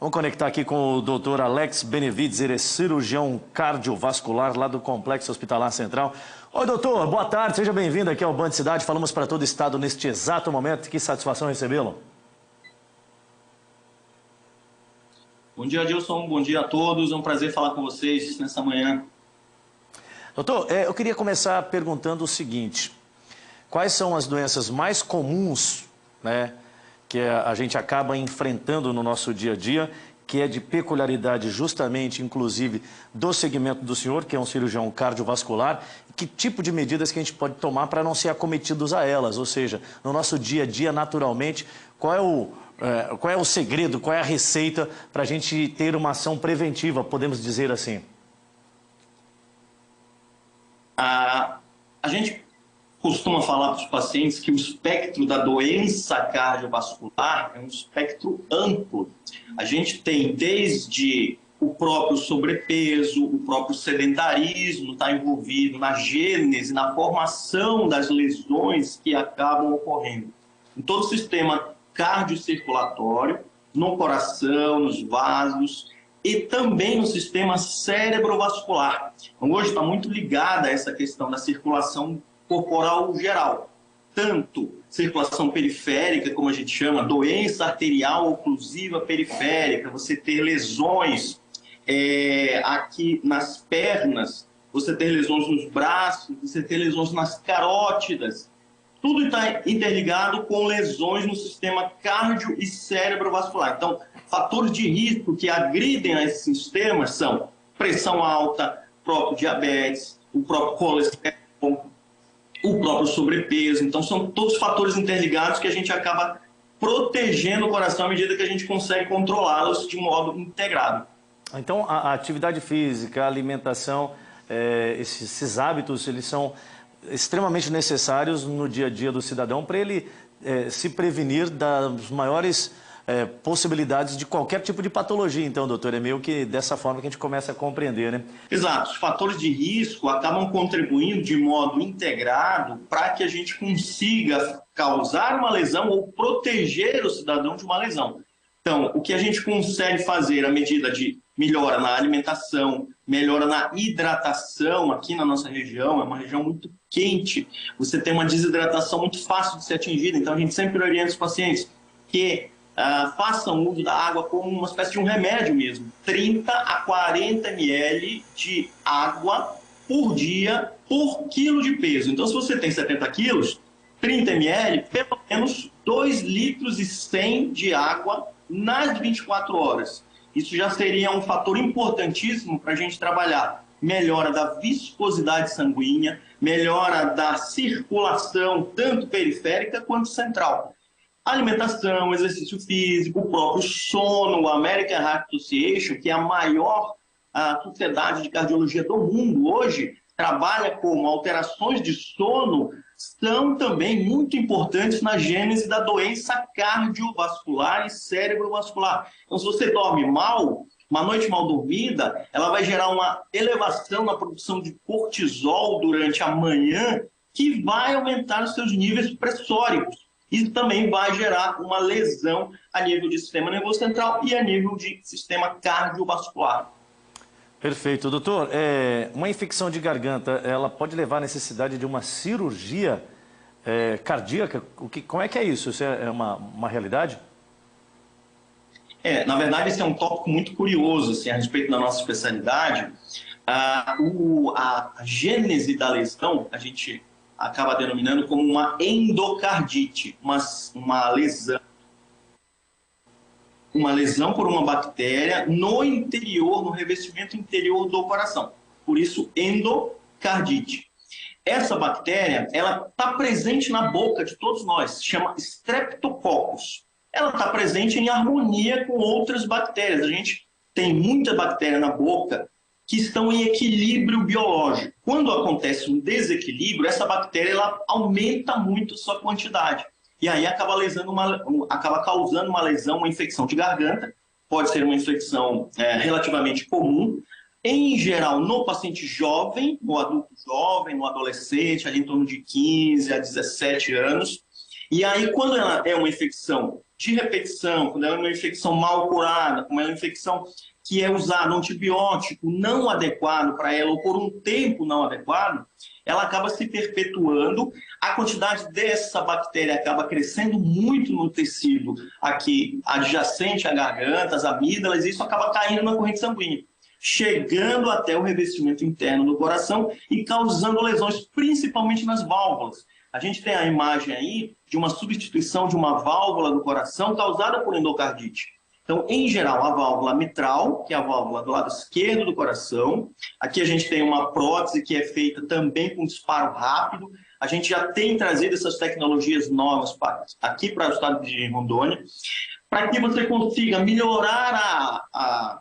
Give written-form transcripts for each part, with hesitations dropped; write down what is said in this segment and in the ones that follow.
Vamos conectar aqui com o doutor Alex Benevides, ele é cirurgião cardiovascular lá do Complexo Hospitalar Central. Oi, doutor, boa tarde, seja bem-vindo aqui ao Band Cidade. Falamos para todo o estado neste exato momento. Que satisfação recebê-lo. Bom dia, Adilson. Bom dia a todos. É um prazer falar com vocês nessa manhã. Doutor, eu queria começar perguntando o seguinte. Quais são as doenças mais comuns, né, que a gente acaba enfrentando no nosso dia a dia, que é de peculiaridade justamente, inclusive, do segmento do senhor, que é um cirurgião cardiovascular, que tipo de medidas que a gente pode tomar para não ser acometidos a elas? Ou seja, no nosso dia a dia, naturalmente, qual é o segredo, qual é a receita para a gente ter uma ação preventiva, podemos dizer assim? A gente costuma falar para os pacientes que o espectro da doença cardiovascular é um espectro amplo. A gente tem desde o próprio sobrepeso, o próprio sedentarismo está envolvido na gênese, na formação das lesões que acabam ocorrendo em todo o sistema cardiocirculatório, no coração, nos vasos e também no sistema cerebrovascular. Então, hoje está muito ligada a essa questão da circulação corporal geral, tanto circulação periférica, como a gente chama, doença arterial oclusiva periférica, você ter lesões aqui nas pernas, você ter lesões nos braços, você ter lesões nas carótidas, tudo está interligado com lesões no sistema cardio e cerebrovascular. Então, fatores de risco que agridem a esses sistemas são pressão alta, próprio diabetes, o próprio colesterol, o próprio sobrepeso. Então, são todos fatores interligados que a gente acaba protegendo o coração à medida que a gente consegue controlá-los de modo integrado. Então, a atividade física, a alimentação, esses hábitos, eles são extremamente necessários no dia a dia do cidadão para ele se prevenir das maiores possibilidades de qualquer tipo de patologia. Então, doutor, é meio que dessa forma que a gente começa a compreender, né? Exato. Os fatores de risco acabam contribuindo de modo integrado para que a gente consiga causar uma lesão ou proteger o cidadão de uma lesão. Então, o que a gente consegue fazer à medida de melhora na alimentação, melhora na hidratação, aqui na nossa região, é uma região muito quente, você tem uma desidratação muito fácil de ser atingida, então a gente sempre orienta os pacientes que façam uso da água como uma espécie de um remédio mesmo. 30 a 40 ml de água por dia por quilo de peso. Então, se você tem 70 quilos, 30 ml, pelo menos 2,1 litros de água nas 24 horas. Isso já seria um fator importantíssimo para a gente trabalhar melhora da viscosidade sanguínea, melhora da circulação, tanto periférica quanto central. Alimentação, exercício físico, o próprio sono, o American Heart Association, que é a maior sociedade de cardiologia do mundo hoje, trabalha como alterações de sono são também muito importantes na gênese da doença cardiovascular e cerebrovascular. Então, se você dorme mal, uma noite mal dormida, ela vai gerar uma elevação na produção de cortisol durante a manhã, que vai aumentar os seus níveis pressóricos. Isso também vai gerar uma lesão a nível de sistema nervoso central e a nível de sistema cardiovascular. Perfeito. Doutor, uma infecção de garganta, ela pode levar à necessidade de uma cirurgia cardíaca? Como é que é isso? Isso é uma realidade? Na verdade, esse é um tópico muito curioso assim, a respeito da nossa especialidade. A gênese da lesão, a gente acaba denominando como uma endocardite, uma lesão por uma bactéria no interior, no revestimento interior do coração. Por isso, endocardite. Essa bactéria, ela está presente na boca de todos nós, se chama Streptococcus. Ela está presente em harmonia com outras bactérias. A gente tem muita bactéria na boca que estão em equilíbrio biológico. Quando acontece um desequilíbrio, essa bactéria ela aumenta muito a sua quantidade. E aí acaba causando uma lesão, uma infecção de garganta. Pode ser uma infecção relativamente comum. Em geral, no paciente jovem, no adulto jovem, no adolescente, ali em torno de 15 a 17 anos. E aí, quando ela é uma infecção de repetição, quando ela é uma infecção mal curada, como é uma infecção que é usado um antibiótico não adequado para ela, ou por um tempo não adequado, ela acaba se perpetuando, a quantidade dessa bactéria acaba crescendo muito no tecido aqui adjacente à garganta, às amígdalas, e isso acaba caindo na corrente sanguínea, chegando até o revestimento interno do coração e causando lesões, principalmente nas válvulas. A gente tem a imagem aí de uma substituição de uma válvula do coração causada por endocardite. Então, em geral, a válvula mitral, que é a válvula do lado esquerdo do coração. Aqui a gente tem uma prótese que é feita também com disparo rápido. A gente já tem trazido essas tecnologias novas aqui para o estado de Rondônia, para que você consiga melhorar a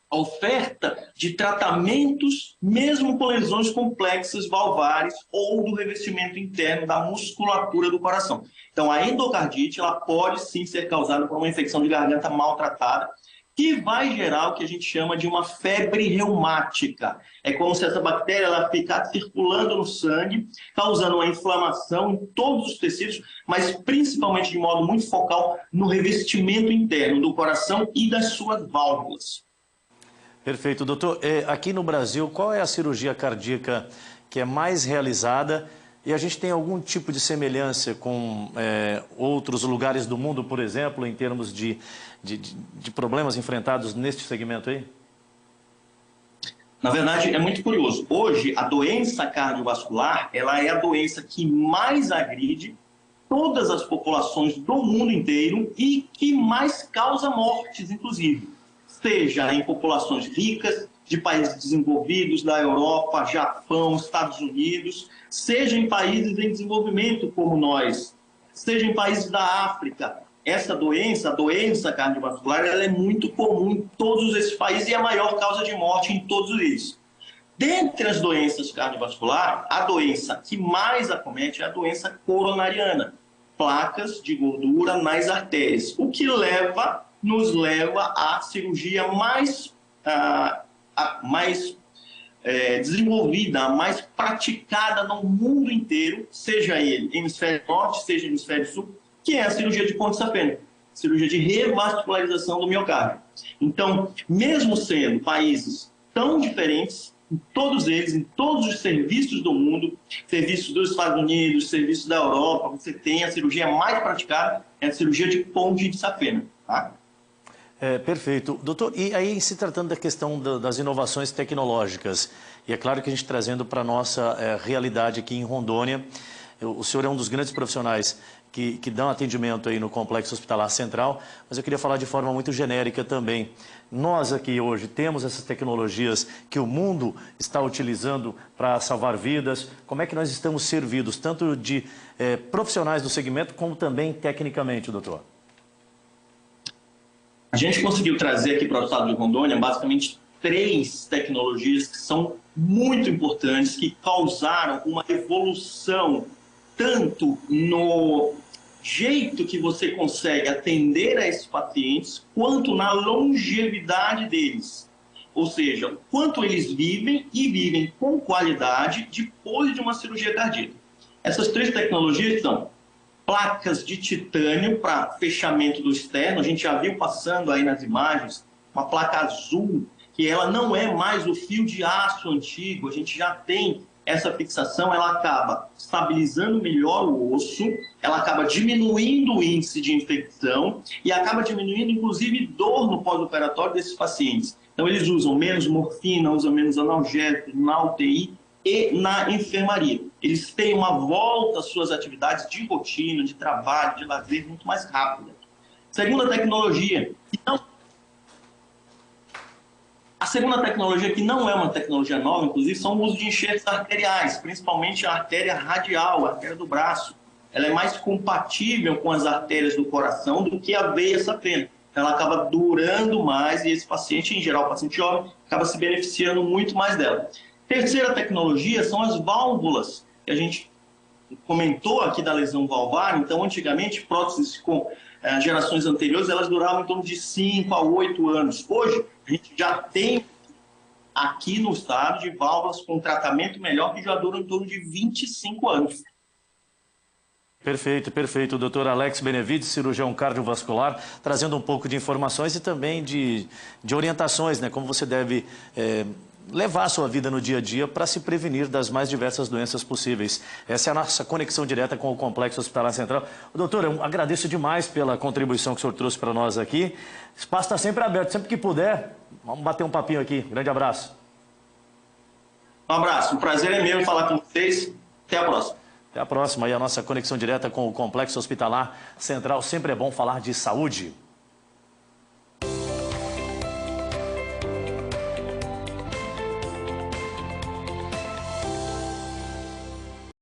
oferta de tratamentos, mesmo com lesões complexas valvares ou do revestimento interno da musculatura do coração. Então, a endocardite ela pode sim ser causada por uma infecção de garganta maltratada, que vai gerar o que a gente chama de uma febre reumática. É como se essa bactéria ela ficasse circulando no sangue, causando uma inflamação em todos os tecidos, mas principalmente de modo muito focal no revestimento interno do coração e das suas válvulas. Perfeito, doutor. Aqui no Brasil, qual é a cirurgia cardíaca que é mais realizada? E a gente tem algum tipo de semelhança com outros lugares do mundo, por exemplo, em termos de problemas enfrentados neste segmento aí? Na verdade, é muito curioso. Hoje, a doença cardiovascular ela é a doença que mais agride todas as populações do mundo inteiro e que mais causa mortes, inclusive. Seja em populações ricas, de países desenvolvidos, da Europa, Japão, Estados Unidos, seja em países em desenvolvimento como nós, seja em países da África. Essa doença, a doença cardiovascular, ela é muito comum em todos esses países e é a maior causa de morte em todos eles. Dentre as doenças cardiovasculares, a doença que mais acomete é a doença coronariana, placas de gordura nas artérias, o que nos leva à cirurgia mais desenvolvida, a mais praticada no mundo inteiro, seja ele hemisfério norte, seja hemisfério sul, que é a cirurgia de ponte safena, cirurgia de revascularização do miocárdio. Então, mesmo sendo países tão diferentes, em todos eles, em todos os serviços do mundo, serviços dos Estados Unidos, serviços da Europa, você tem a cirurgia mais praticada, é a cirurgia de ponte de safena, tá? Perfeito. Doutor, e aí se tratando da questão das inovações tecnológicas, e é claro que a gente trazendo para a nossa realidade aqui em Rondônia, o senhor é um dos grandes profissionais que dão atendimento aí no Complexo Hospitalar Central, mas eu queria falar de forma muito genérica também. Nós aqui hoje temos essas tecnologias que o mundo está utilizando para salvar vidas. Como é que nós estamos servidos, tanto de profissionais do segmento, como também tecnicamente, doutor? A gente conseguiu trazer aqui para o estado de Rondônia basicamente 3 tecnologias que são muito importantes, que causaram uma evolução tanto no jeito que você consegue atender a esses pacientes, quanto na longevidade deles. Ou seja, quanto eles vivem e vivem com qualidade depois de uma cirurgia cardíaca. Essas 3 tecnologias são placas de titânio para fechamento do externo. A gente já viu passando aí nas imagens uma placa azul, que ela não é mais o fio de aço antigo, a gente já tem essa fixação, ela acaba estabilizando melhor o osso, ela acaba diminuindo o índice de infecção e acaba diminuindo, inclusive, dor no pós-operatório desses pacientes. Então, eles usam menos morfina, usam menos analgésicos na UTI e na enfermaria. Eles têm uma volta às suas atividades de rotina, de trabalho, de lazer muito mais rápida. Segunda tecnologia, a segunda tecnologia, que não é uma tecnologia nova, inclusive, são o uso de enxertos arteriais, principalmente a artéria radial, a artéria do braço. Ela é mais compatível com as artérias do coração do que a veia safena. Ela acaba durando mais e esse paciente, em geral, o paciente jovem, acaba se beneficiando muito mais dela. Terceira tecnologia são as válvulas, que a gente comentou aqui da lesão valvar. Então, antigamente, próteses com gerações anteriores, elas duravam em torno de 5 a 8 anos. Hoje, a gente já tem aqui no estado de válvulas com tratamento melhor que já duram em torno de 25 anos. Perfeito, perfeito. O doutor Alex Benevides, cirurgião cardiovascular, trazendo um pouco de informações e também de orientações, né? Como você deve levar a sua vida no dia a dia para se prevenir das mais diversas doenças possíveis. Essa é a nossa conexão direta com o Complexo Hospitalar Central. Doutor, eu agradeço demais pela contribuição que o senhor trouxe para nós aqui. O espaço está sempre aberto, sempre que puder, vamos bater um papinho aqui. Grande abraço. Um abraço, um prazer é meu falar com vocês. Até a próxima. Até a próxima. E a nossa conexão direta com o Complexo Hospitalar Central. Sempre é bom falar de saúde.